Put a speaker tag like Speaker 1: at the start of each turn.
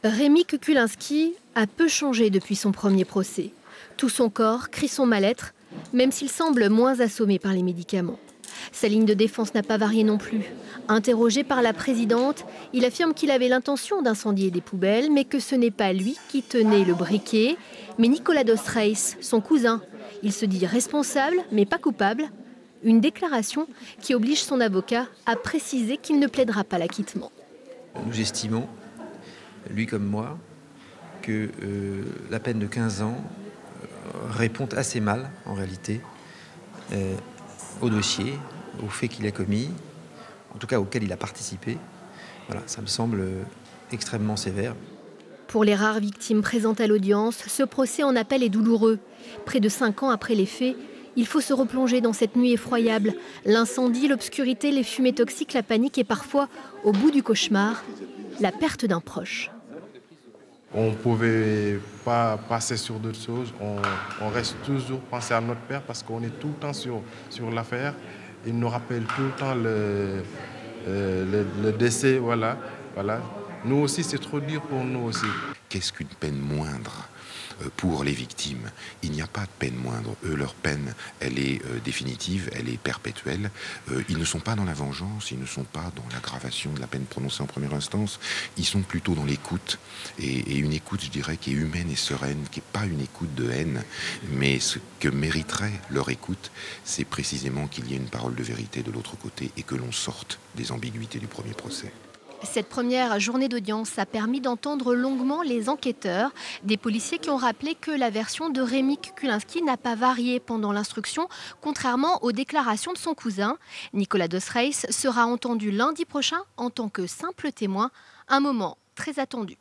Speaker 1: Rémi Kukulinski a peu changé depuis son premier procès. Tout son corps crie son mal-être, même s'il semble moins assommé par les médicaments. Sa ligne de défense n'a pas varié non plus. Interrogé par la présidente, il affirme qu'il avait l'intention d'incendier des poubelles, mais que ce n'est pas lui qui tenait le briquet, mais Nicolas dos Reis, son cousin. Il se dit responsable, mais pas coupable. Une déclaration qui oblige son avocat à préciser qu'il ne plaidera pas l'acquittement.
Speaker 2: Nous estimons, lui comme moi, que la peine de 15 ans répond assez mal, en réalité, au dossier, au fait qu'il a commis, en tout cas auquel il a participé. Voilà, ça me semble extrêmement sévère.
Speaker 1: Pour les rares victimes présentes à l'audience, ce procès en appel est douloureux. Près de 5 ans après les faits, il faut se replonger dans cette nuit effroyable. L'incendie, l'obscurité, les fumées toxiques, la panique et parfois, au bout du cauchemar, la perte d'un proche.
Speaker 3: On ne pouvait pas passer sur d'autres choses. On reste toujours pensé à notre père parce qu'on est tout le temps sur l'affaire. Il nous rappelle tout le temps le décès. Voilà. Nous aussi, c'est trop dur pour nous aussi.
Speaker 4: Qu'est-ce qu'une peine moindre pour les victimes? Il n'y a pas de peine moindre. Eux, leur peine, elle est définitive, elle est perpétuelle. Ils ne sont pas dans la vengeance, ils ne sont pas dans l'aggravation de la peine prononcée en première instance. Ils sont plutôt dans l'écoute. Et une écoute, je dirais, qui est humaine et sereine, qui n'est pas une écoute de haine. Mais ce que mériterait leur écoute, c'est précisément qu'il y ait une parole de vérité de l'autre côté et que l'on sorte des ambiguïtés du premier procès.
Speaker 1: Cette première journée d'audience a permis d'entendre longuement les enquêteurs, des policiers qui ont rappelé que la version de Rémi Kukulinski n'a pas varié pendant l'instruction, contrairement aux déclarations de son cousin. Nicolas dos Reis sera entendu lundi prochain en tant que simple témoin, un moment très attendu.